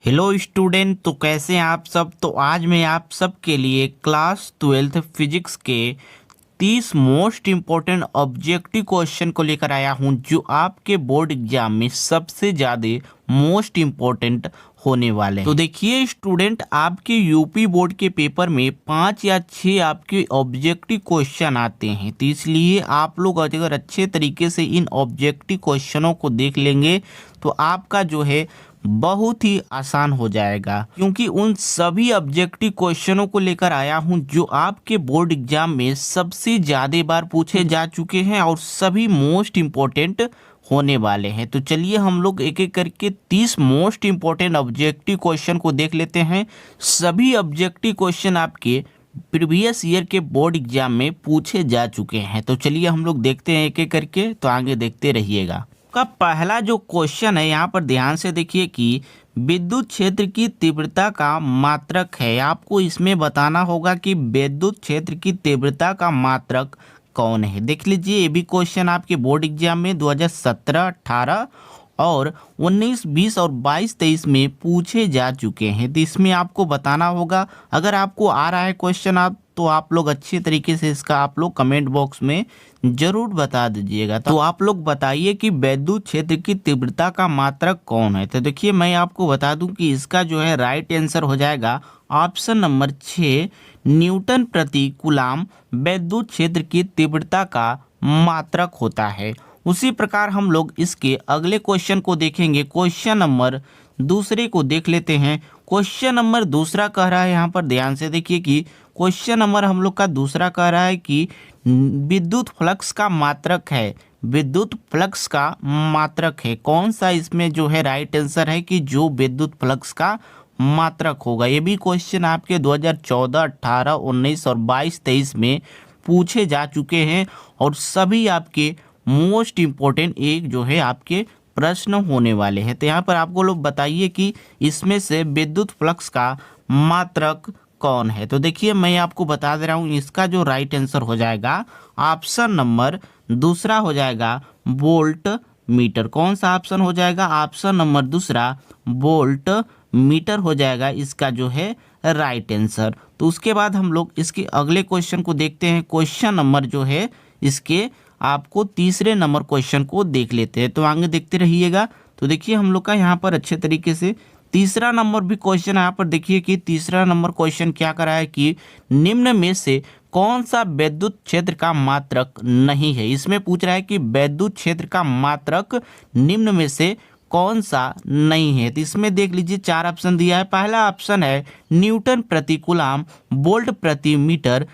Hello student, तो कैसे हैं आप सब। तो आज मैं आप सब के लिए क्लास 12th फिजिक्स के 30 मोस्ट इम्पोर्टेंट ऑब्जेक्टिव क्वेश्चन को लेकर आया हूं, जो आपके बोर्ड एग्जाम में सबसे ज़्यादा मोस्ट इम्पोर्टेंट होने वाले हैं। तो देखिए स्टूडेंट, आपके यूपी बोर्ड के पेपर में 5 या 6 आपके ऑब्जेक्टिव क्वेश्चन आते हैं। तो इसलिए आप लोग अगर अच्छे तरीके से इन ऑब्जेक्टिव क्वेश्चनों को देख लेंगे तो आपका जो है बहुत ही आसान हो जाएगा, क्योंकि उन सभी ऑब्जेक्टिव क्वेश्चनों को लेकर आया हूं जो आपके बोर्ड एग्जाम में सबसे ज्यादा बार पूछे जा चुके हैं और सभी मोस्ट इम्पोर्टेंट होने वाले हैं। तो चलिए हम लोग एक एक करके 30 मोस्ट इम्पोर्टेंट ऑब्जेक्टिव क्वेश्चन को देख लेते हैं। सभी ऑब्जेक्टिव क्वेश्चन आपके प्रीवियस ईयर के बोर्ड एग्जाम में पूछे जा चुके हैं। तो चलिए हम लोग देखते हैं एक एक करके, तो आगे देखते रहिएगा। का पहला जो क्वेश्चन है, यहाँ पर ध्यान से देखिए कि विद्युत क्षेत्र की तीव्रता का मात्रक है। आपको इसमें बताना होगा कि विद्युत क्षेत्र की तीव्रता का मात्रक कौन है। देख लीजिए, ये भी क्वेश्चन आपके बोर्ड एग्जाम में 2017, 18 और 19, 20 और 22, 23 में पूछे जा चुके हैं। तो इसमें आपको बताना होगा। अगर आपको आ रहा है क्वेश्चन तो आप लोग अच्छे तरीके से इसका आप लोग कमेंट बॉक्स में जरूर बता दीजिएगा। तो आप लोग बताइए कि विद्युत क्षेत्र की तीव्रता का मात्रक कौन है। तो देखिए, मैं आपको बता दूं कि इसका जो है राइट आंसर हो जाएगा ऑप्शन नंबर 6, न्यूटन प्रति कूलाम विद्युत क्षेत्र की तीव्रता का मात्रक होता है। उसी प्रकार हम लोग इसके अगले क्वेश्चन को देखेंगे। क्वेश्चन नंबर दूसरे को देख लेते हैं। क्वेश्चन नंबर दूसरा कह रहा है, यहाँ पर ध्यान से देखिए कि क्वेश्चन नंबर हम लोग का दूसरा कह रहा है कि विद्युत फ्लक्स का मात्रक है। विद्युत फ्लक्स का मात्रक है कौन सा, इसमें जो है राइट आंसर है कि जो विद्युत फ्लक्स का मात्रक होगा। ये भी क्वेश्चन आपके 2014, 18, 19 और 22, 23 में पूछे जा चुके हैं और सभी आपके मोस्ट इम्पोर्टेंट एक जो है आपके प्रश्न होने वाले हैं। तो यहाँ पर आपको लोग बताइए कि इसमें से विद्युत फ्लक्स का मात्रक कौन है। तो देखिए, मैं आपको बता दे रहा हूँ, इसका जो राइट आंसर हो जाएगा ऑप्शन नंबर दूसरा हो जाएगा वोल्ट मीटर। कौन सा ऑप्शन हो जाएगा? ऑप्शन नंबर दूसरा वोल्ट मीटर हो जाएगा इसका जो है राइट आंसर। तो उसके बाद हम लोग इसके अगले क्वेश्चन को देखते हैं। क्वेश्चन नंबर जो है इसके आपको तीसरे नंबर क्वेश्चन को देख लेते हैं। तो आगे देखते रहिएगा। तो देखिए, हम लोग का यहाँ पर अच्छे तरीके से तीसरा नंबर भी क्वेश्चन यहाँ पर देखिए कि तीसरा नंबर क्वेश्चन क्या करा है कि निम्न में से कौन सा विद्युत क्षेत्र का मात्रक नहीं है। इसमें पूछ रहा है कि विद्युत क्षेत्र का मात्रक निम्न में से कौन सा नहीं है। तो इसमें देख लीजिए 4 ऑप्शन दिया है। पहला ऑप्शन है न्यूटन प्रति कूलाम, वोल्ट प्रति मीटर,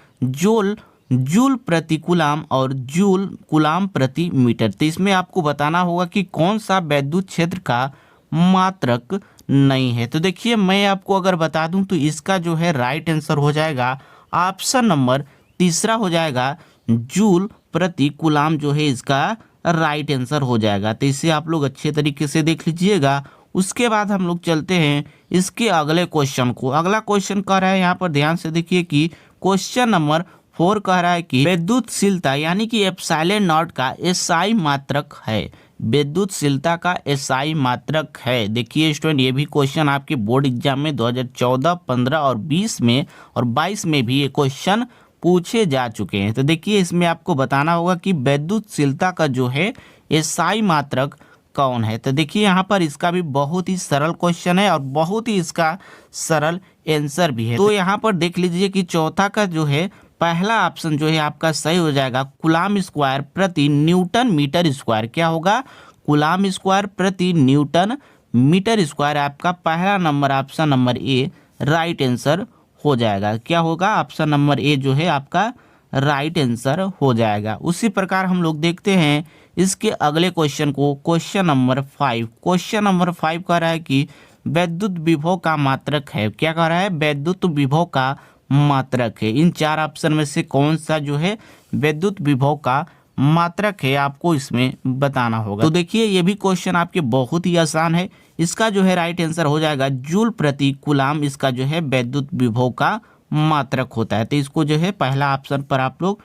जूल प्रति कूलाम और जूल कूलाम प्रति मीटर। तो इसमें आपको बताना होगा कि कौन सा विद्युत क्षेत्र का मात्रक नहीं है। तो देखिए, मैं आपको अगर बता दूं तो इसका जो है राइट आंसर हो जाएगा ऑप्शन नंबर तीसरा हो जाएगा जूल प्रति कूलाम जो है इसका राइट आंसर हो जाएगा। तो इसे आप लोग अच्छे तरीके से देख लीजिएगा। उसके बाद हम लोग चलते हैं इसके अगले क्वेश्चन को। अगला क्वेश्चन कह रहा है, यहाँ पर ध्यान से देखिए कि क्वेश्चन नंबर 4 कह रहा है कि विद्युतशीलता यानी कि एप्सिलॉन नॉट का एसआई मात्रक है। विद्युतशीलता का एसआई मात्रक है। देखिए स्टूडेंट, ये भी क्वेश्चन आपके बोर्ड एग्जाम में 2014, 15 और 20 में और 22 में भी ये क्वेश्चन पूछे जा चुके हैं। तो देखिए, इसमें आपको बताना होगा कि विद्युतशीलता का जो है एसआई मात्रक कौन है। तो देखिए, यहाँ पर इसका भी बहुत ही सरल क्वेश्चन है और बहुत ही इसका सरल आंसर भी है। तो यहाँ पर देख लीजिए कि चौथा का जो है पहला ऑप्शन जो है आपका सही हो जाएगा कूलाम स्क्वायर प्रति न्यूटन मीटर स्क्वायर। क्या होगा? कूलाम स्क्वायर प्रति न्यूटन मीटर स्क्वायर आपका पहला number option number A right answer हो जाएगा। क्या होगा? ऑप्शन नंबर ए जो है आपका राइट आंसर हो जाएगा। उसी प्रकार हम लोग देखते हैं इसके अगले क्वेश्चन को। Question number 5। क्वेश्चन नंबर 5 कह रहा है कि विद्युत विभव का मात्रक है। क्या कह रहा है? विद्युत विभव का मात्रक है। इन 4 ऑप्शन में से कौन सा जो है विद्युत विभव का मात्रक है, आपको इसमें बताना होगा। तो देखिए, ये भी क्वेश्चन आपके बहुत ही आसान है। इसका जो है राइट आंसर हो जाएगा जूल प्रति कूलाम। इसका जो है विद्युत विभव का मात्रक होता है। तो इसको जो है पहला ऑप्शन पर आप लोग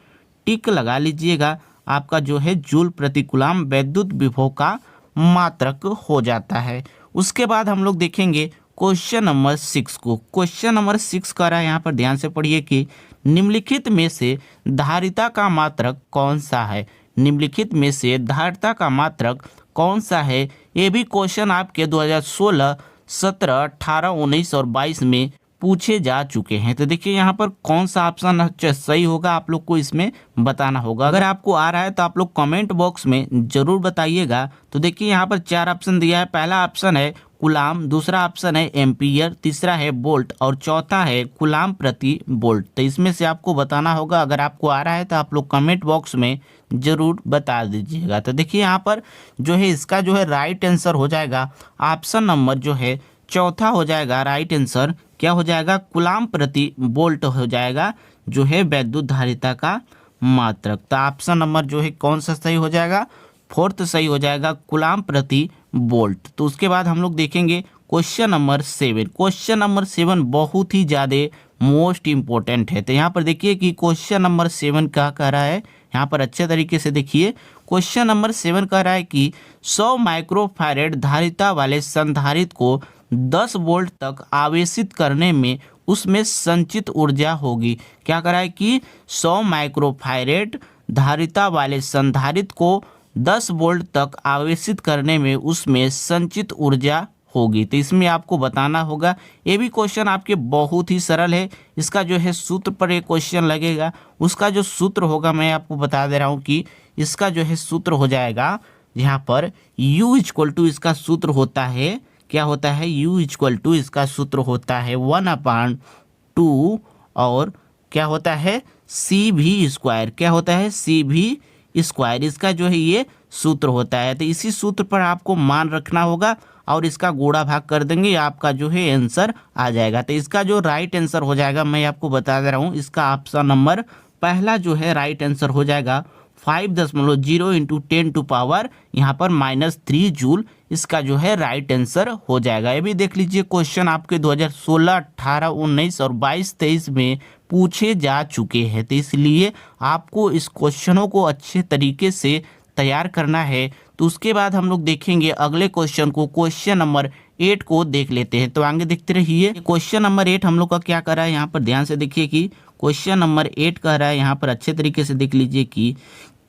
टिक लगा लीजिएगा। आपका जो है जूल प्रति कूलाम विद्युत विभव का मात्रक हो जाता है। उसके बाद हम लोग देखेंगे क्वेश्चन नंबर 6 को। क्वेश्चन नंबर 6 कह रहा है, यहाँ पर ध्यान से पढ़िए कि निम्नलिखित में से धारिता का मात्रक कौन सा है। निम्नलिखित में से धारिता का मात्रक कौन सा है। ये भी क्वेश्चन आपके 2016, 17, 18, 19 और 22 में पूछे जा चुके हैं। तो देखिए यहाँ पर कौन सा ऑप्शन सही होगा, आप लोग को इसमें बताना होगा। अगर आपको आ रहा है तो आप लोग कमेंट बॉक्स में जरूर बताइएगा। तो देखिए यहाँ पर 4 ऑप्शन दिया है। पहला ऑप्शन है कूलाम, दूसरा ऑप्शन है एम्पियर, तीसरा है वोल्ट और चौथा है कूलाम प्रति वोल्ट। तो इसमें से आपको बताना होगा। अगर आपको आ रहा है तो आप लोग कमेंट बॉक्स में जरूर बता दीजिएगा। तो देखिए यहाँ पर जो है इसका जो है राइट आंसर हो जाएगा ऑप्शन नंबर जो है चौथा हो जाएगा। राइट आंसर क्या हो जाएगा, कूलाम प्रति वोल्ट हो जाएगा, जो है वैद्युत धारिता का मात्रक। तो ऑप्शन नंबर जो है कौन सा सही हो जाएगा, 4th सही हो जाएगा, कूलाम प्रति वोल्ट। तो उसके बाद हम लोग देखेंगे क्वेश्चन नंबर 7। क्वेश्चन नंबर 7 बहुत ही ज़्यादा मोस्ट इम्पोर्टेंट है। तो यहाँ पर देखिए कि क्वेश्चन नंबर 7 क्या कह रहा है, यहाँ पर अच्छे तरीके से देखिए। क्वेश्चन नंबर 7 कह रहा है कि 100 माइक्रोफैरेड धारिता वाले संधारित्र को 10 वोल्ट तक आवेशित करने में उसमें संचित ऊर्जा होगी। क्या कह रहा है कि 100 माइक्रोफैरेड धारिता वाले संधारित्र को 10 वोल्ट तक आवेशित करने में उसमें संचित ऊर्जा होगी। तो इसमें आपको बताना होगा। ये भी क्वेश्चन आपके बहुत ही सरल है। इसका जो है सूत्र पर एक क्वेश्चन लगेगा, उसका जो सूत्र होगा मैं आपको बता दे रहा हूँ कि इसका जो है सूत्र हो जाएगा यहाँ पर U = इसका सूत्र होता है, क्या होता है, U = इसका सूत्र होता है 1/2 और क्या होता है CV², क्या होता है CV²। इसका जो है ये सूत्र होता है। तो इसी सूत्र पर आपको मान रखना होगा और इसका गुणा भाग कर देंगे, आपका जो है आंसर आ जाएगा। तो इसका जो राइट आंसर हो जाएगा मैं आपको बता दे रहा हूँ, इसका ऑप्शन नंबर पहला जो है राइट आंसर हो जाएगा 5.0 × 10⁻³ यहाँ पर -3 जूल। इसका जो है राइट आंसर हो जाएगा। ये भी देख लीजिए क्वेश्चन आपके 2016, 18, 19 और 22, 23 में पूछे जा चुके हैं। तो इसलिए आपको इस क्वेश्चनों को अच्छे तरीके से तैयार करना है। तो उसके बाद हम लोग देखेंगे अगले क्वेश्चन को, क्वेश्चन नंबर 8 को देख लेते हैं। तो आगे देखते रहिए। क्वेश्चन नंबर 8 हम लोग का क्या कर रहा है, यहाँ पर ध्यान से देखिए कि क्वेश्चन नंबर 8 कह रहा है, यहाँ पर अच्छे तरीके से देख लीजिए कि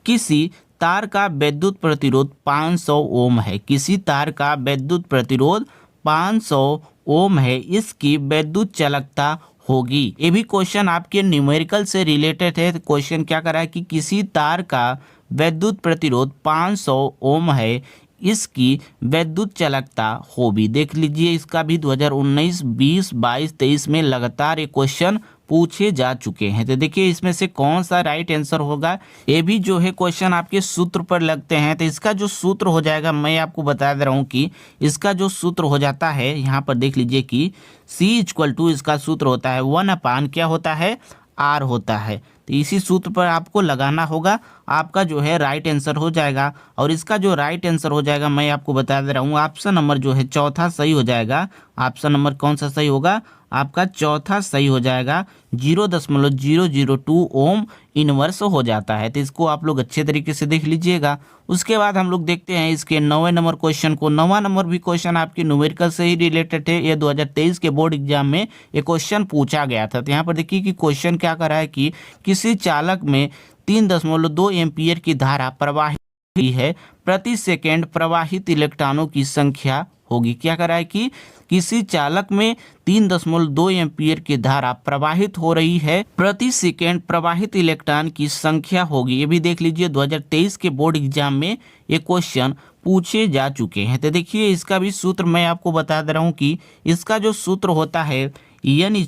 किसी तार का विद्युत प्रतिरोध 500 ओम है। किसी तार का विद्युत प्रतिरोध 500 ओम है, इसकी विद्युत चालकता होगी। ये भी क्वेश्चन आपके न्यूमेरिकल से रिलेटेड है। क्वेश्चन क्या कर रहा है कि किसी तार का विद्युत प्रतिरोध 500 ओम है, इसकी विद्युत चालकता होगी। देख लीजिए इसका भी 2019, 20, 22, 23 में लगातार ये क्वेश्चन पूछे जा चुके हैं। तो देखिए इसमें से कौन सा राइट आंसर होगा। ये भी जो है क्वेश्चन आपके सूत्र पर लगते हैं। तो इसका जो सूत्र हो जाएगा मैं आपको बता दे रहा हूँ कि इसका जो सूत्र हो जाता है, यहाँ पर देख लीजिए कि C= इसका सूत्र होता है 1/, क्या होता है, R होता है। तो इसी सूत्र पर आपको लगाना होगा, आपका जो है राइट आंसर हो जाएगा। और इसका जो राइट आंसर हो जाएगा मैं आपको बता दे रहा हूँ, ऑप्शन नंबर जो है चौथा सही हो जाएगा। ऑप्शन नंबर कौन सा सही होगा, आपका चौथा सही हो जाएगा। 0.002 ओम इनवर्स हो जाता है। तो इसको आप लोग अच्छे तरीके से देख लीजिएगा। उसके बाद हम लोग देखते हैं इसके 9वें नंबर क्वेश्चन को। 9वां नंबर भी क्वेश्चन आपके न्यूमेरिकल से ही रिलेटेड है। ये 2023 के बोर्ड एग्जाम में ये क्वेश्चन पूछा गया था। तो यहाँ पर देखिए कि क्वेश्चन क्या कर रहा है कि किसी चालक में 3.2 एम्पियर की धारा प्रवाहित है, प्रति सेकेंड प्रवाहित इलेक्ट्रॉनों की संख्या होगी। क्या कर रहा है कि किसी चालक में 3.2 एम्पियर की धारा प्रवाहित हो रही है, प्रति सेकेंड प्रवाहित इलेक्ट्रॉन की संख्या होगी। ये भी देख लीजिए 2023 के बोर्ड एग्जाम में ये क्वेश्चन पूछे जा चुके हैं। तो देखिए इसका भी सूत्र मैं आपको बता दे रहा हूँ कि इसका जो सूत्र होता है N=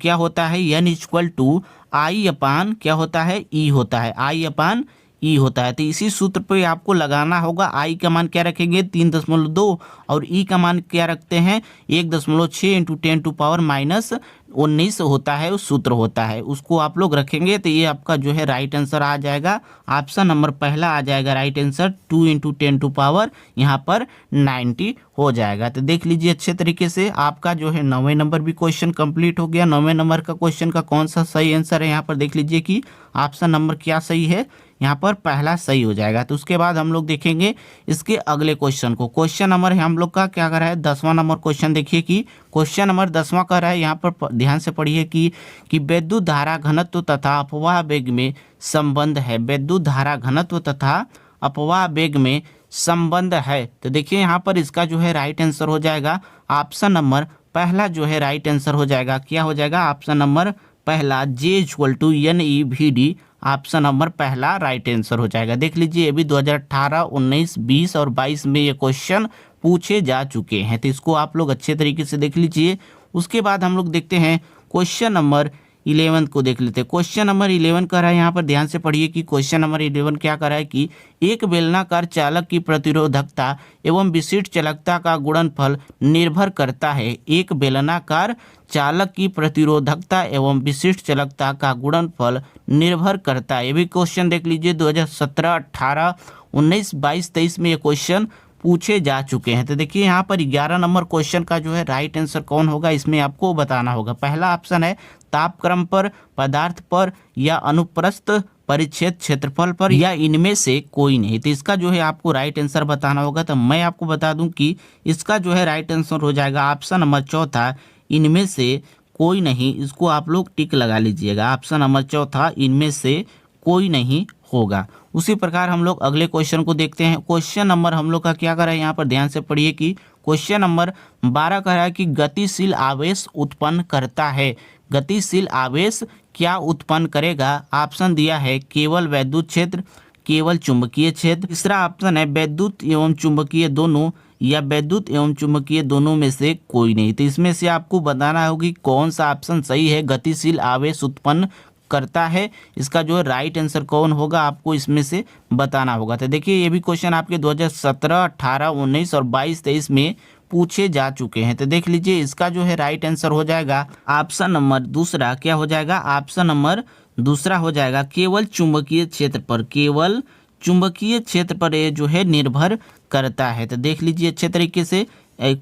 क्या होता है, N= I/, क्या होता है, E होता है, I/E होता है। तो इसी सूत्र पे आपको लगाना होगा। I का मान क्या रखेंगे, 3.2 और E का मान क्या रखते हैं, 1.6 × 10⁻⁻19 होता है, उस सूत्र होता है, उसको आप लोग रखेंगे। तो ये आपका जो है राइट आंसर आ जाएगा। ऑप्शन नंबर पहला आ जाएगा राइट आंसर, 2 × 10⁻, यहाँ पर 90 हो जाएगा। तो देख लीजिए अच्छे तरीके से आपका जो है 9वें नंबर भी क्वेश्चन कंप्लीट हो गया। 9वें नंबर का क्वेश्चन का कौन सा सही आंसर है, यहाँ पर देख लीजिए कि ऑप्शन नंबर क्या सही है, यहाँ पर पहला सही हो जाएगा। तो उसके बाद हम लोग देखेंगे इसके अगले क्वेश्चन को। क्वेश्चन नंबर हम लोग लोग का क्या कर रहा है 10वां नंबर क्वेश्चन देखिए कि क्वेश्चन नंबर 10वां कर रहा है। यहाँ पर ध्यान से पढ़िए कि विद्युत धारा घनत्व तथा अपवाह वेग में संबंध है। विद्युत धारा घनत्व तथा अपवाह वेग में संबंध है। तो देखिए यहाँ पर इसका जो है राइट आंसर हो जाएगा ऑप्शन नंबर पहला जो है राइट आंसर हो जाएगा। क्या हो जाएगा ऑप्शन नंबर पहला J=NEVD ऑप्शन नंबर पहला राइट आंसर हो जाएगा। देख लीजिए ये भी 2018, 19, 20 और 22 में ये क्वेश्चन पूछे जा चुके हैं। तो इसको आप लोग अच्छे तरीके से देख लीजिए। उसके बाद हम लोग देखते हैं क्वेश्चन नंबर 11 को देख लेते हैं। क्वेश्चन नंबर 11 कर रहा है, यहाँ पर ध्यान से पढ़िए कि क्वेश्चन नंबर 11 क्या कर रहा है कि एक बेलनाकार चालक की प्रतिरोधकता एवं विशिष्ट चालकता का गुणनफल निर्भर करता है। एक बेलनाकार चालक की प्रतिरोधकता एवं विशिष्ट चालकता का गुणनफल निर्भर करता है। ये भी क्वेश्चन देख लीजिए 2017, 18, 19, 22, 23 में ये क्वेश्चन पूछे जा चुके हैं। तो देखिए यहाँ पर 11 नंबर क्वेश्चन का जो है राइट आंसर कौन होगा, इसमें आपको बताना होगा। पहला ऑप्शन है तापक्रम पर, पदार्थ पर या अनुप्रस्थ परिच्छेद क्षेत्रफल पर या इनमें से कोई नहीं। तो इसका जो है आपको राइट आंसर बताना होगा। तो मैं आपको बता दूं कि इसका जो है राइट आंसर हो जाएगा ऑप्शन नंबर चौथा, इनमें से कोई नहीं। इसको आप लोग टिक लगा लीजिएगा। ऑप्शन नंबर चौथा, इनमें से कोई नहीं होगा। उसी प्रकार हम लोग अगले क्वेश्चन को देखते हैं। क्वेश्चन नंबर हम लोग का क्या कर रहा है, यहाँ पर ध्यान से पढ़िए कि क्वेश्चन नंबर 12 कह रहा है कि गतिशील आवेश उत्पन्न करता है। गतिशील आवेश क्या उत्पन्न करेगा? ऑप्शन दिया है केवल वैद्युत क्षेत्र, केवल चुंबकीय क्षेत्र। तीसरा ऑप्शन है वैद्युत एवं चुंबकीय दोनों या वैद्युत एवं चुंबकीय दोनों में से कोई नहीं। तो इसमें से आपको बताना होगा कि कौन सा ऑप्शन सही है, गतिशील आवेश उत्पन्न करता है। इसका जो है राइट आंसर कौन होगा आपको इसमें से बताना होगा। तो देखिए ये भी क्वेश्चन आपके 2017, 18, 19 और 22, 23 में पूछे जा चुके हैं। तो देख लीजिए इसका जो है राइट आंसर हो जाएगा ऑप्शन नंबर दूसरा। क्या हो जाएगा? ऑप्शन नंबर दूसरा हो जाएगा केवल चुंबकीय क्षेत्र पर। केवल चुंबकीय क्षेत्र पर ये जो है निर्भर करता है। तो देख लीजिए अच्छे तरीके से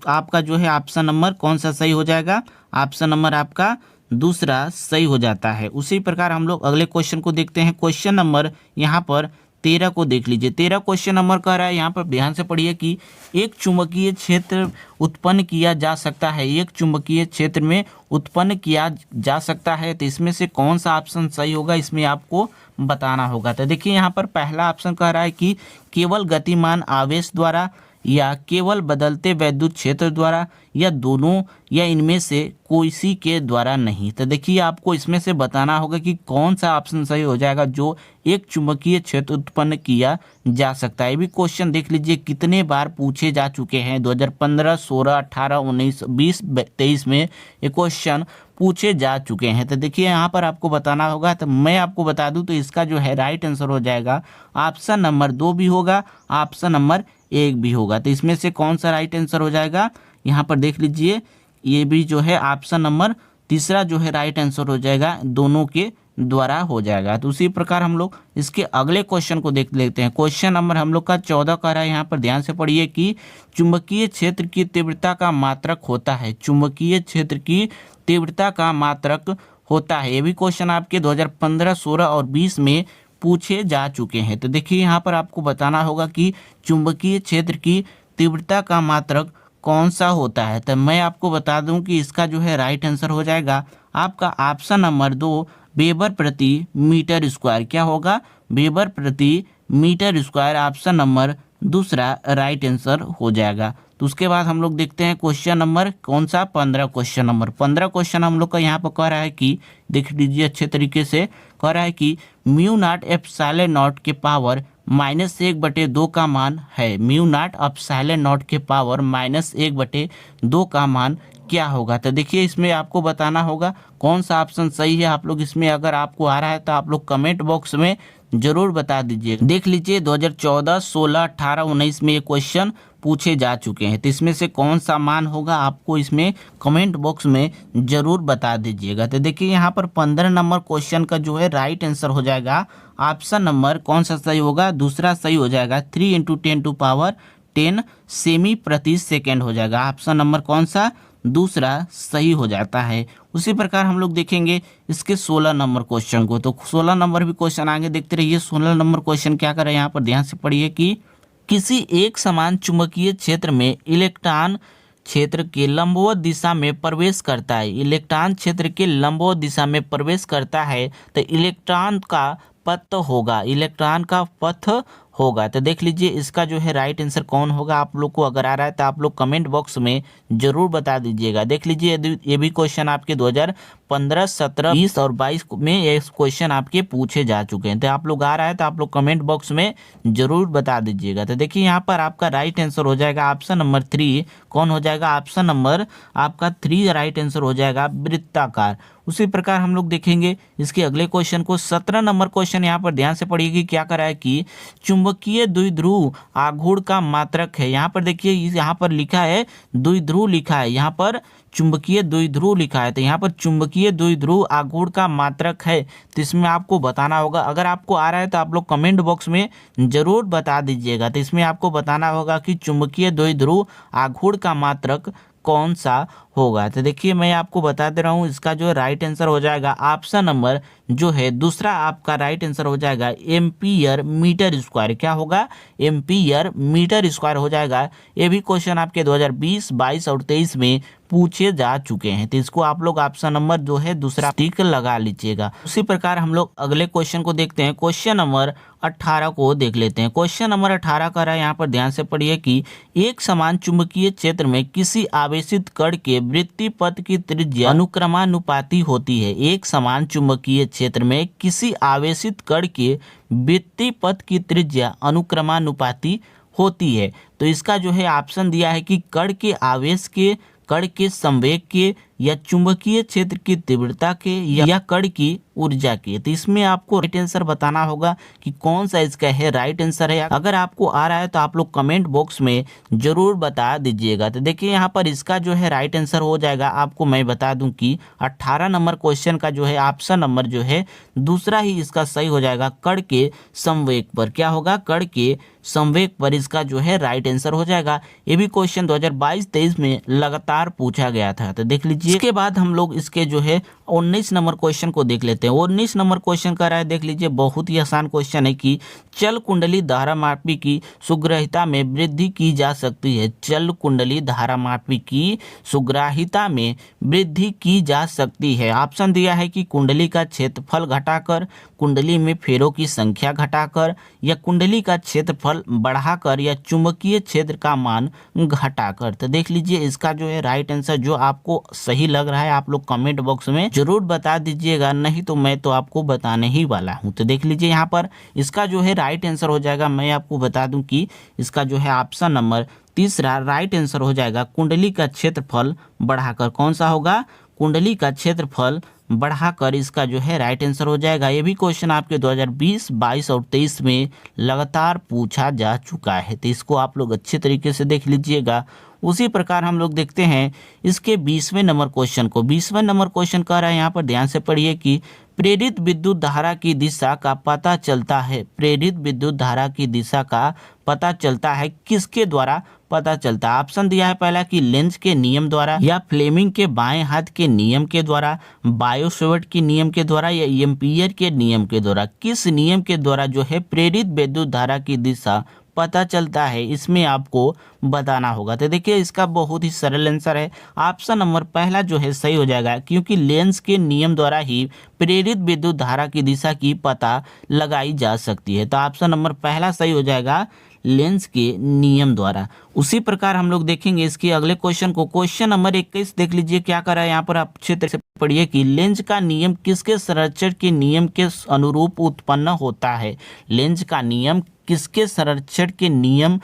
आपका जो है ऑप्शन नंबर कौन सा सही हो जाएगा? ऑप्शन नंबर आपका दूसरा सही हो जाता है। उसी प्रकार हम लोग अगले क्वेश्चन को देखते हैं। क्वेश्चन नंबर यहाँ पर 13 को देख लीजिए। 13 क्वेश्चन नंबर कह रहा है, यहाँ पर ध्यान से पढ़िए कि एक चुंबकीय क्षेत्र उत्पन्न किया जा सकता है। एक चुंबकीय क्षेत्र में उत्पन्न किया जा सकता है। तो इसमें से कौन सा ऑप्शन सही होगा, इसमें आपको बताना होगा। तो देखिए यहाँ पर पहला ऑप्शन कह रहा है कि केवल गतिमान आवेश द्वारा या केवल बदलते वैद्युत क्षेत्र द्वारा या दोनों या इनमें से कोई सी के द्वारा नहीं। तो देखिए आपको इसमें से बताना होगा कि कौन सा ऑप्शन सही हो जाएगा जो एक चुंबकीय क्षेत्र उत्पन्न किया जा सकता है। ये भी क्वेश्चन देख लीजिए कितने बार पूछे जा चुके हैं। 2015, 16, 18, 19, 20, 23 में ये क्वेश्चन पूछे जा चुके हैं। तो देखिए यहाँ पर आपको बताना होगा। तो मैं आपको बता दूं तो इसका जो है राइट आंसर हो जाएगा ऑप्शन नंबर 2 भी होगा, ऑप्शन नंबर 1 भी होगा। तो इसमें से कौन सा राइट आंसर हो जाएगा, यहाँ पर देख लीजिए ये भी जो है ऑप्शन नंबर तीसरा जो है राइट आंसर हो जाएगा, दोनों के द्वारा हो जाएगा। तो उसी प्रकार हम लोग इसके अगले क्वेश्चन को देख लेते हैं। क्वेश्चन नंबर हम लोग का 14 का रहा है। यहाँ पर ध्यान से पढ़िए कि चुंबकीय क्षेत्र की तीव्रता का मात्रक होता है। चुंबकीय क्षेत्र की तीव्रता का मात्रक होता है। ये भी क्वेश्चन आपके 2015, 16 और 20 में पूछे जा चुके हैं। तो देखिए यहाँ पर आपको बताना होगा कि चुंबकीय क्षेत्र की तीव्रता का मात्रक कौन सा होता है। तो मैं आपको बता दूं कि इसका जो है राइट आंसर हो जाएगा आपका ऑप्शन नंबर 2, वेबर प्रति मीटर स्क्वायर। क्या होगा? वेबर प्रति मीटर स्क्वायर ऑप्शन नंबर दूसरा राइट आंसर हो जाएगा। तो उसके बाद हम लोग देखते हैं क्वेश्चन नंबर कौन सा, 15 क्वेश्चन नंबर। 15 क्वेश्चन हम लोग का यहाँ पर कह रहा है कि देख लीजिए अच्छे तरीके से कह रहा है कि μ0 एप्सिलॉन नॉट के पावर -1/2 का मान है। μ0 एप्सिलॉन नॉट के पावर -1/2 का मान क्या होगा। तो देखिए इसमें आपको बताना होगा कौन सा ऑप्शन सही है। आप लोग इसमें अगर आपको आ रहा है तो आप लोग कमेंट बॉक्स में जरूर बता दीजिए। देख लीजिए 2014, 16, 18, 19 में ये क्वेश्चन पूछे जा चुके हैं। तो इसमें से कौन सा मान होगा आपको इसमें कमेंट बॉक्स में जरूर बता दीजिएगा। तो देखिए यहाँ पर 15 नंबर क्वेश्चन का जो है राइट आंसर हो जाएगा ऑप्शन नंबर कौन सा सही होगा, दूसरा सही हो जाएगा। 3 × 10⁻10 सेमी प्रति सेकेंड हो जाएगा। ऑप्शन नंबर कौन सा, दूसरा सही हो जाता है। उसी प्रकार हम लोग देखेंगे इसके 16 नंबर क्वेश्चन को। तो 16 नंबर भी क्वेश्चन आगे देखते रहिए। 16 नंबर क्वेश्चन क्या कर रहे हैं, यहाँ पर ध्यान से पढ़िए कि किसी एक समान चुंबकीय क्षेत्र में इलेक्ट्रॉन क्षेत्र के लंबवत दिशा में प्रवेश करता है। इलेक्ट्रॉन क्षेत्र के लंबवत दिशा में प्रवेश करता है तो इलेक्ट्रॉन का पथ होगा, इलेक्ट्रॉन का पथ होगा। तो देख लीजिए इसका जो है राइट आंसर कौन होगा। आप लोग को अगर आ रहा है तो आप लोग कमेंट बॉक्स में जरूर बता दीजिएगा। देख लीजिए ये भी क्वेश्चन आपके 2015, 17, 20 और 22 में ये क्वेश्चन आपके पूछे जा चुके हैं। तो आप लोग आ रहा है तो आप लोग कमेंट बॉक्स में जरूर बता दीजिएगा। तो देखिए यहाँ पर आपका राइट आंसर हो जाएगा ऑप्शन नंबर 3। कौन हो जाएगा? ऑप्शन नंबर आपका 3 राइट आंसर हो जाएगा, वृत्ताकार। उसी प्रकार हम लोग देखेंगे इसके अगले क्वेश्चन को। 17 नंबर क्वेश्चन यहाँ पर ध्यान से पढ़िए क्या करा है कि चुंबकीय द्विध्रुव आघूर्ण का मात्रक है। यहाँ पर देखिए यहाँ पर लिखा है द्विध्रुव लिखा है, यहाँ पर चुंबकीय द्विध्रुव लिखा है। तो यहाँ पर चुंबकीय द्विध्रुव आघूर्ण का मात्रक है, तो इसमें आपको बताना होगा। अगर आपको आ रहा है तो आप लोग कमेंट बॉक्स में जरूर बता दीजिएगा। तो इसमें आपको बताना होगा कि चुंबकीय द्विध्रुव आघूर्ण का मात्रक कौन सा होगा। तो देखिए मैं आपको बता दे रहा हूँ इसका जो राइट आंसर हो जाएगा ऑप्शन नंबर जो है दूसरा आपका राइट आंसर हो जाएगा एम्पियर मीटर स्क्वायर। क्या होगा? एम्पियर मीटर स्क्वायर हो जाएगा। ये भी क्वेश्चन आपके 2020, 22 और 23 में पूछे जा चुके हैं। तो इसको आप लोग ऑप्शन नंबर जो है दूसरा टिक लगा लीजिएगा। उसी प्रकार हम लोग अगले क्वेश्चन को देखते हैं। क्वेश्चन नंबर 18 को देख लेते हैं। क्वेश्चन नंबर 18 का रहा है, यहाँ पर ध्यान से पढ़िए कि एक समान चुंबकीय क्षेत्र में किसी आवेशित कण के वृत्तीय पथ की त्रिज्या अनुक्रमानुपाती होती है। एक समान चुंबकीय क्षेत्र में किसी आवेशित कण के वृत्तीय पथ की त्रिज्या अनुक्रमानुपाती होती है। तो इसका जो है ऑप्शन दिया है कि कण के आवेश के, कण के संवेग के, या चुंबकीय क्षेत्र की तीव्रता के, या कण की ऊर्जा के। तो इसमें आपको राइट आंसर बताना होगा कि कौन सा इसका है राइट आंसर है। अगर आपको आ रहा है तो आप लोग कमेंट बॉक्स में जरूर बता दीजिएगा। तो देखिए यहाँ पर इसका जो है राइट आंसर हो जाएगा, आपको मैं बता दूं कि 18 नंबर क्वेश्चन का जो है ऑप्शन नंबर जो है दूसरा ही इसका सही हो जाएगा। कण के संवेग पर। क्या होगा? कण के संवेग पर इसका जो है राइट आंसर हो जाएगा। ये भी क्वेश्चन 2022-23 में लगातार पूछा गया था। तो देख लीजिए। इसके बाद हम लोग इसके जो है 19 नंबर क्वेश्चन को देख लेते हैं। 19 नंबर क्वेश्चन का रहा है, देख लीजिए बहुत ही आसान क्वेश्चन है कि चल कुंडली धारामापी की सुग्राहिता में वृद्धि की जा सकती है। चल कुंडली धारामापी की सुग्राहिता में वृद्धि की जा सकती है। ऑप्शन दिया है कि कुंडली का क्षेत्रफल घटाकर, कुंडली में फेरों की संख्या घटाकर, या कुंडली का क्षेत्रफल बढ़ाकर, या चुंबकीय क्षेत्र का मान घटाकर। तो देख लीजिए इसका जो है राइट आंसर जो आपको सही लग रहा है आप लोग कमेंट बॉक्स में जरूर बता दीजिएगा, नहीं तो मैं तो आपको बताने ही वाला हूं। तो देख लीजिए यहाँ पर इसका जो है राइट आंसर हो जाएगा, मैं आपको बता दूं कि इसका जो है ऑप्शन नंबर तीसरा राइट आंसर हो जाएगा कुंडली का क्षेत्रफल बढ़ाकर। कौन सा होगा? कुंडली का क्षेत्रफल बढ़ाकर इसका जो है राइट आंसर हो जाएगा। ये भी क्वेश्चन आपके 2020, 22 और 23 में लगातार पूछा जा चुका है। तो इसको आप लोग अच्छे तरीके से देख लीजिएगा। उसी प्रकार हम लोग देखते हैं इसके 20वें नंबर क्वेश्चन को। 20वें नंबर क्वेश्चन कह रहा है, यहाँ पर ध्यान से पढ़िए कि प्रेरित विद्युत धारा की दिशा का पता चलता है। प्रेरित विद्युत धारा की दिशा का पता चलता है किसके द्वारा पता चलता है? ऑप्शन दिया है पहला कि लेंज के नियम द्वारा, या फ्लेमिंग के बाएं हाथ के नियम के द्वारा, बायो-सेवर्ट के नियम के द्वारा, या एम्पीयर के नियम के द्वारा। किस नियम के द्वारा जो है प्रेरित विद्युत धारा की दिशा पता चलता है, इसमें आपको बताना होगा। तो देखिए इसका बहुत ही सरल आंसर है, ऑप्शन नंबर पहला जो है सही हो जाएगा, क्योंकि लेंस के नियम द्वारा ही प्रेरित विद्युत धारा की दिशा की पता लगाई जा सकती है। तो ऑप्शन नंबर पहला सही हो जाएगा, लेंस के नियम द्वारा। उसी प्रकार हम लोग देखेंगे इसके अगले क्वेश्चन को। क्वेश्चन नंबर 21 देख लीजिए क्या कर रहा है यहाँ पर, आप अच्छे तरह से पढ़िए कि लेंज का नियम किसके संरक्षण के नियम के अनुरूप उत्पन्न होता है। लेंज का नियम किसके संरक्षण के नियम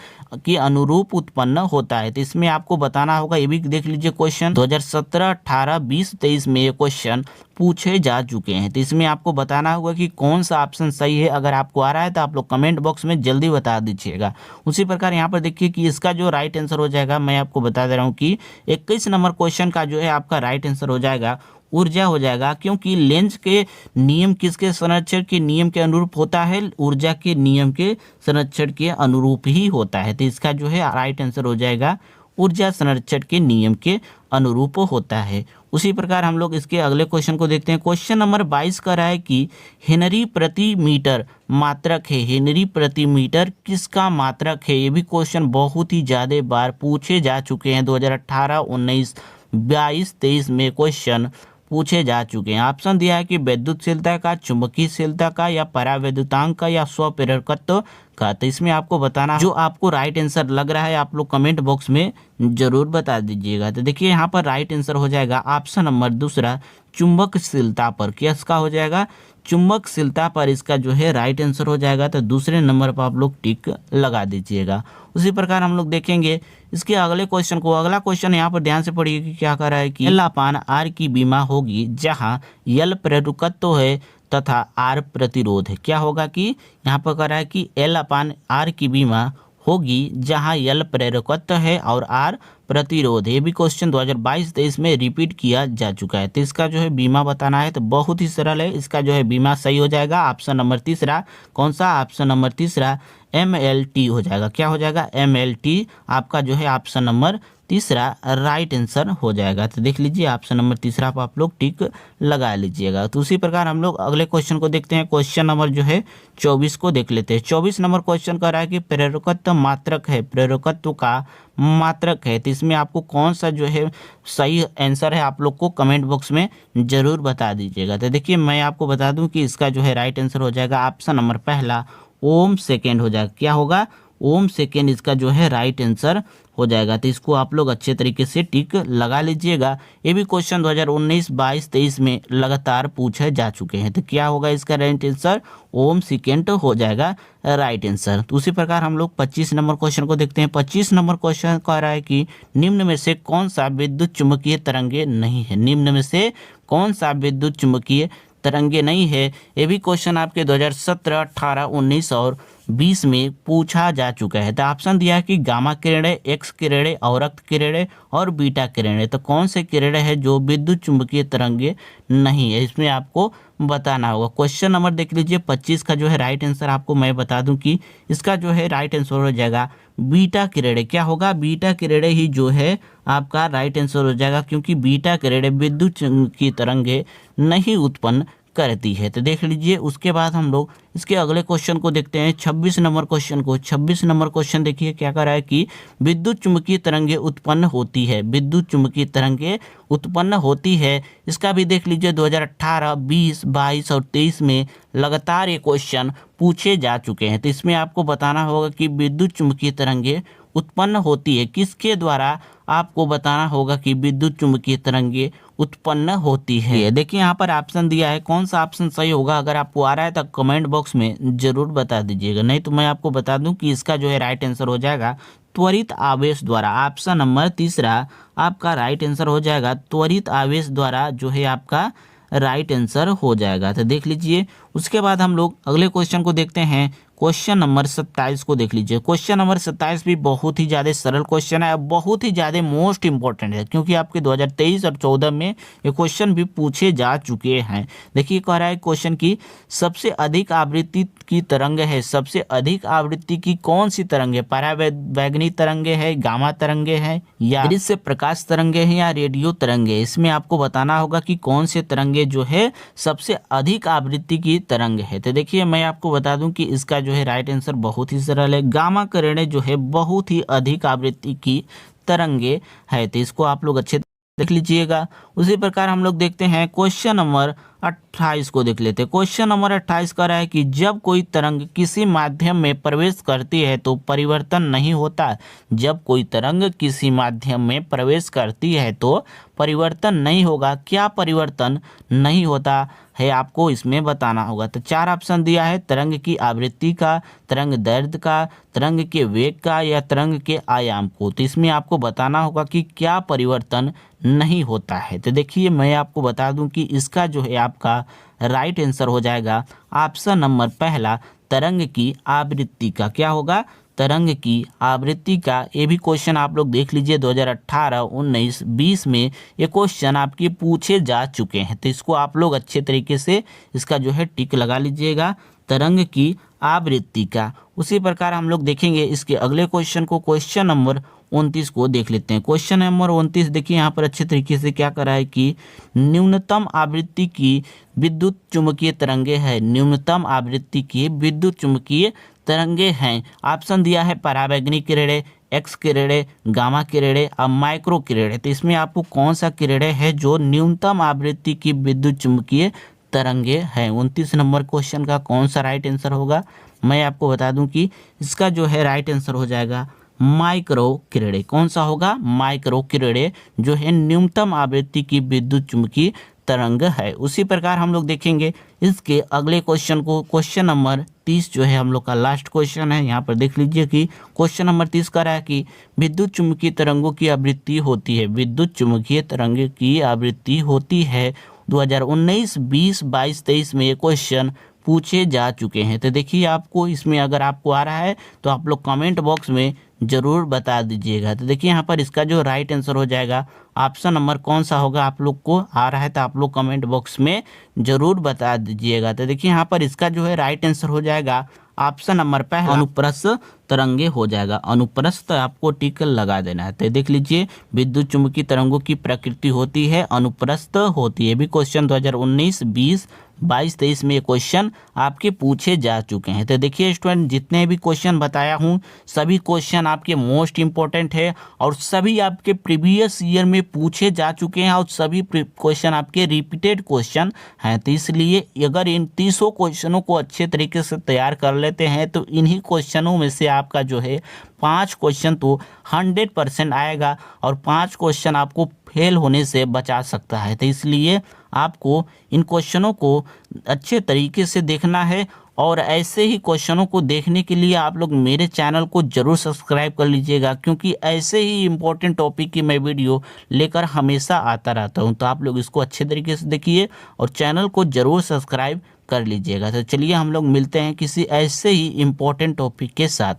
के अनुरूप उत्पन्न होता है। तो इसमें आपको बताना होगा। ये भी देख लीजिए क्वेश्चन 2017, 18, 20, 23 में ये क्वेश्चन पूछे जा चुके हैं। तो इसमें आपको बताना होगा कि कौन सा ऑप्शन सही है। अगर आपको आ रहा है तो आप लोग कमेंट बॉक्स में जल्दी बता दीजिएगा। उसी प्रकार यहाँ पर देखिए कि इसका जो राइट आंसर हो जाएगा, मैं आपको बता दे रहा हूँ कि 21 नंबर क्वेश्चन का जो है आपका राइट आंसर हो जाएगा ऊर्जा हो जाएगा, क्योंकि लेंज के नियम किसके संरक्षण के नियम के अनुरूप होता है? ऊर्जा के नियम के संरक्षण के अनुरूप ही होता है। तो इसका जो है राइट आंसर हो जाएगा ऊर्जा संरक्षण के नियम के अनुरूप होता है। उसी प्रकार हम लोग इसके अगले क्वेश्चन को देखते हैं। क्वेश्चन नंबर 22 का रहा है कि हेनरी प्रति मीटर मात्रक है। हेनरी प्रति मीटर किसका मात्रक है? ये भी क्वेश्चन बहुत ही ज़्यादा बार पूछे जा चुके हैं। 2018, 19, 22, 23 में क्वेश्चन पूछे जा चुके हैं। ऑप्शन दिया है कि विद्युतशीलता का, चुंबकीयशीलता का, या परावैद्युतांक का, या स्वप्रेरकत्व का। तो इसमें आपको बताना, जो आपको राइट आंसर लग रहा है आप लोग कमेंट बॉक्स में जरूर बता दीजिएगा। तो देखिए यहाँ पर राइट आंसर हो जाएगा ऑप्शन नंबर दूसरा, चुंबकशीलता पर। क्या इसका हो जाएगा? चुंबकशीलता पर इसका जो है राइट आंसर हो जाएगा। तो दूसरे नंबर पर आप लोग टिक लगा दीजिएगा। उसी प्रकार हम लोग देखेंगे इसके अगले क्वेश्चन को। अगला क्वेश्चन यहाँ पर ध्यान से पढ़िए कि क्या कर रहा है कि L/R की बीमा होगी जहाँ L प्रेरकत्व है तथा R प्रतिरोध है। क्या होगा कि यहाँ पर कर रहा है कि L/R की बीमा होगी जहां L प्रेरकत्व है और R प्रतिरोध है। ये भी क्वेश्चन 2022-23 में रिपीट किया जा चुका है। तो इसका जो है बीमा बताना है, तो बहुत ही सरल है। इसका जो है बीमा सही हो जाएगा ऑप्शन नंबर तीसरा। कौन सा? ऑप्शन नंबर तीसरा MLT हो जाएगा। क्या हो जाएगा? MLT आपका जो है ऑप्शन नंबर तीसरा राइट आंसर हो जाएगा। तो देख लीजिए ऑप्शन नंबर तीसरा पर आप लोग टिक लगा लीजिएगा। तो उसी प्रकार हम लोग अगले क्वेश्चन को देखते हैं। क्वेश्चन नंबर जो है 24 को देख लेते हैं। 24 नंबर क्वेश्चन कर रहा है कि प्रेरकत्व मात्रक है, प्रेरकत्व का मात्रक है। तो इसमें आपको कौन सा जो है सही आंसर है आप लोग को कमेंट बॉक्स में जरूर बता दीजिएगा। तो देखिए मैं आपको बता दूं कि इसका जो है राइट आंसर हो जाएगा ऑप्शन नंबर पहला, ओम सेकेंड हो जाएगा। क्या होगा? ओम सेकेंड इसका जो है राइट आंसर हो जाएगा। तो इसको आप लोग अच्छे तरीके से टिक लगा लीजिएगा। ये भी क्वेश्चन 2019, 22, 23 में लगातार पूछे जा चुके हैं। तो क्या होगा इसका राइट आंसर? ओम सेकेंड हो जाएगा राइट आंसर। तो उसी प्रकार हम लोग 25 नंबर क्वेश्चन को देखते हैं। 25 नंबर क्वेश्चन कह रहा है कि निम्न में से कौन सा विद्युत चुम्बकीय तरंगे नहीं है? निम्न में से कौन सा विद्युत चुम्बकीय तरंगे नहीं है? ये भी क्वेश्चन आपके 2017, 18, 19 और 20 में पूछा जा चुका है। तो ऑप्शन दिया है कि गामा किरणें, एक्स किरणें, अवरक्त किरणें और बीटा किरणें। तो कौन से किरणें हैं जो विद्युत चुम्बकीय तरंगे नहीं है? इसमें आपको बताना होगा। क्वेश्चन नंबर देख लीजिए 25 का जो है राइट आंसर आपको मैं बता दूं कि इसका जो है राइट आंसर हो जाएगा बीटा किरणें। क्या होगा? बीटा किरणें ही जो है आपका राइट आंसर हो जाएगा, क्योंकि बीटा किरणें विद्युत की तरंगे नहीं उत्पन्न करती है। तो देख लीजिए उसके बाद हम लोग इसके अगले क्वेश्चन को देखते हैं। 26 नंबर क्वेश्चन को। 26 नंबर क्वेश्चन देखिए क्या कर रहा है कि विद्युत चुम्बकीय तरंगे उत्पन्न होती है, विद्युत चुम्बकीय तरंगे उत्पन्न होती है। इसका भी देख लीजिए 2018, 20, 22 और 23 में लगातार ये क्वेश्चन पूछे जा चुके हैं। तो इसमें आपको बताना होगा कि विद्युत चुम्बकीय तरंगे उत्पन्न होती है किसके द्वारा? आपको बताना होगा कि विद्युत चुम्बकीय तरंगे उत्पन्न होती है। देखिए यहाँ पर ऑप्शन दिया है, कौन सा ऑप्शन सही होगा? अगर आपको आ रहा है तो कमेंट बॉक्स में जरूर बता दीजिएगा, नहीं तो मैं आपको बता दूं कि इसका जो है राइट आंसर हो जाएगा त्वरित आवेश द्वारा। ऑप्शन नंबर तीसरा आपका राइट आंसर हो जाएगा त्वरित आवेश द्वारा जो है आपका राइट आंसर हो जाएगा। तो देख लीजिए उसके बाद हम लोग अगले क्वेश्चन को देखते हैं। क्वेश्चन नंबर 27 को देख लीजिए। क्वेश्चन नंबर 27 भी बहुत ही ज़्यादा सरल क्वेश्चन है, बहुत ही ज़्यादा मोस्ट इंपॉर्टेंट है, क्योंकि आपके 2023 और 14 में ये क्वेश्चन भी पूछे जा चुके हैं। देखिए कह रहा है क्वेश्चन की सबसे अधिक आवृत्ति की तरंग है, सबसे अधिक आवृत्ति की कौन सी तरंग है? परावैंगनी तरंगे है, गामा तरंगे है, या दृश्य प्रकाश तरंगे हैं, या रेडियो तरंगे? इसमें आपको बताना होगा कि कौन से तरंगे जो है सबसे अधिक आवृत्ति की तरंग है। तो देखिए मैं आपको बता दूं कि इसका जो है राइट आंसर बहुत ही सरल है। गामा किरणें जो है बहुत ही अधिक आवृत्ति की तरंगे है। तो इसको आप लोग अच्छे देख लीजिएगा। उसी प्रकार हम लोग देखते हैं क्वेश्चन नंबर 28 को देख लेते हैं। क्वेश्चन नंबर 28 कह रहा है कि जब कोई तरंग किसी माध्यम में प्रवेश करती है तो परिवर्तन नहीं होता। जब कोई तरंग किसी माध्यम में प्रवेश करती है तो परिवर्तन नहीं होगा। क्या परिवर्तन नहीं होता है आपको इसमें बताना होगा। तो 4 ऑप्शन दिया है, तरंग की आवृत्ति का, तरंग दैर्ध्य का, तरंग के वेग का, या तरंग के आयाम को। तो इसमें आपको बताना होगा कि क्या परिवर्तन नहीं होता है। तो देखिए मैं आपको बता दूं कि इसका जो है आपका राइट आंसर हो जाएगा ऑप्शन नंबर पहला, तरंग की आवृत्ति का। क्या होगा? तरंग की आवृत्ति का। ये भी क्वेश्चन आप लोग देख लीजिए 2018, 19, 20 में ये क्वेश्चन आपके पूछे जा चुके हैं। तो इसको आप लोग अच्छे तरीके से इसका जो है टिक लगा लीजिएगा, तरंग की आवृत्ति का। उसी प्रकार हम लोग देखेंगे इसके अगले क्वेश्चन को। क्वेश्चन नंबर 29 को देख लेते हैं। क्वेश्चन नंबर 29 देखिए यहाँ पर अच्छे तरीके से क्या करा है कि न्यूनतम आवृत्ति की विद्युत चुम्बकीय तरंगे है, न्यूनतम आवृत्ति की विद्युत चुम्बकीय तरंगे हैं। ऑप्शन दिया है पराबैंगनी किरणें, एक्स किरणें, गामा किरणें और माइक्रो किरणें। तो इसमें आपको कौन सा किरणें है जो न्यूनतम आवृत्ति की विद्युत चुम्बकीय तरंगे हैं? 29 नंबर क्वेश्चन का कौन सा राइट आंसर होगा? मैं आपको बता दूं कि इसका जो है राइट आंसर हो जाएगा माइक्रो किरणें। कौन सा होगा? माइक्रो किरणें जो है न्यूनतम आवृत्ति की विद्युत चुम्बकीय तरंग है। उसी प्रकार हम लोग देखेंगे इसके अगले क्वेश्चन को। क्वेश्चन नंबर 30 जो है हम लोग का लास्ट क्वेश्चन है। यहाँ पर देख लीजिए कि क्वेश्चन नंबर 30 कह रहा है कि विद्युत चुम्बकीय तरंगों की आवृत्ति होती है, विद्युत चुम्बकीय तरंग की आवृत्ति होती है 2019, 20, 22, 23 में ये क्वेश्चन पूछे जा चुके हैं। तो देखिए आपको इसमें अगर आपको आ रहा है तो आप लोग कमेंट बॉक्स में ज़रूर बता दीजिएगा। तो देखिए यहाँ पर इसका जो राइट आंसर हो जाएगा ऑप्शन नंबर कौन सा होगा? आप लोग को आ रहा है तो आप लोग कमेंट बॉक्स में ज़रूर बता दीजिएगा। तो देखिए यहाँ पर इसका जो है राइट आंसर हो जाएगा ऑप्शन नंबर पहला अनुप्रस्थ तरंगे हो जाएगा। अनुप्रस्थ आपको टिक लगा देना है। तो देख लीजिए विद्युत चुम्बकीय तरंगों की प्रकृति होती है अनुप्रस्थ होती है। भी क्वेश्चन 2019, 20, 22, 23 में ये क्वेश्चन आपके पूछे जा चुके हैं। तो देखिए स्टूडेंट जितने भी क्वेश्चन बताया हूँ सभी क्वेश्चन आपके मोस्ट इंपॉर्टेंट है और सभी आपके प्रीवियस ईयर में पूछे जा चुके हैं और सभी क्वेश्चन आपके रिपीटेड क्वेश्चन हैं। तो इसलिए अगर इन 30 क्वेश्चनों को अच्छे तरीके से तैयार कर लेते हैं तो इन्हीं क्वेश्चनों में से आपका जो है 5 क्वेश्चन तो 100% आएगा और 5 क्वेश्चन आपको फेल होने से बचा सकता है। तो इसलिए आपको इन क्वेश्चनों को अच्छे तरीके से देखना है और ऐसे ही क्वेश्चनों को देखने के लिए आप लोग मेरे चैनल को ज़रूर सब्सक्राइब कर लीजिएगा, क्योंकि ऐसे ही इम्पोर्टेंट टॉपिक की मैं वीडियो लेकर हमेशा आता रहता हूं। तो आप लोग इसको अच्छे तरीके से देखिए और चैनल को ज़रूर सब्सक्राइब कर लीजिएगा। तो चलिए हम लोग मिलते हैं किसी ऐसे ही इम्पोर्टेंट टॉपिक के साथ।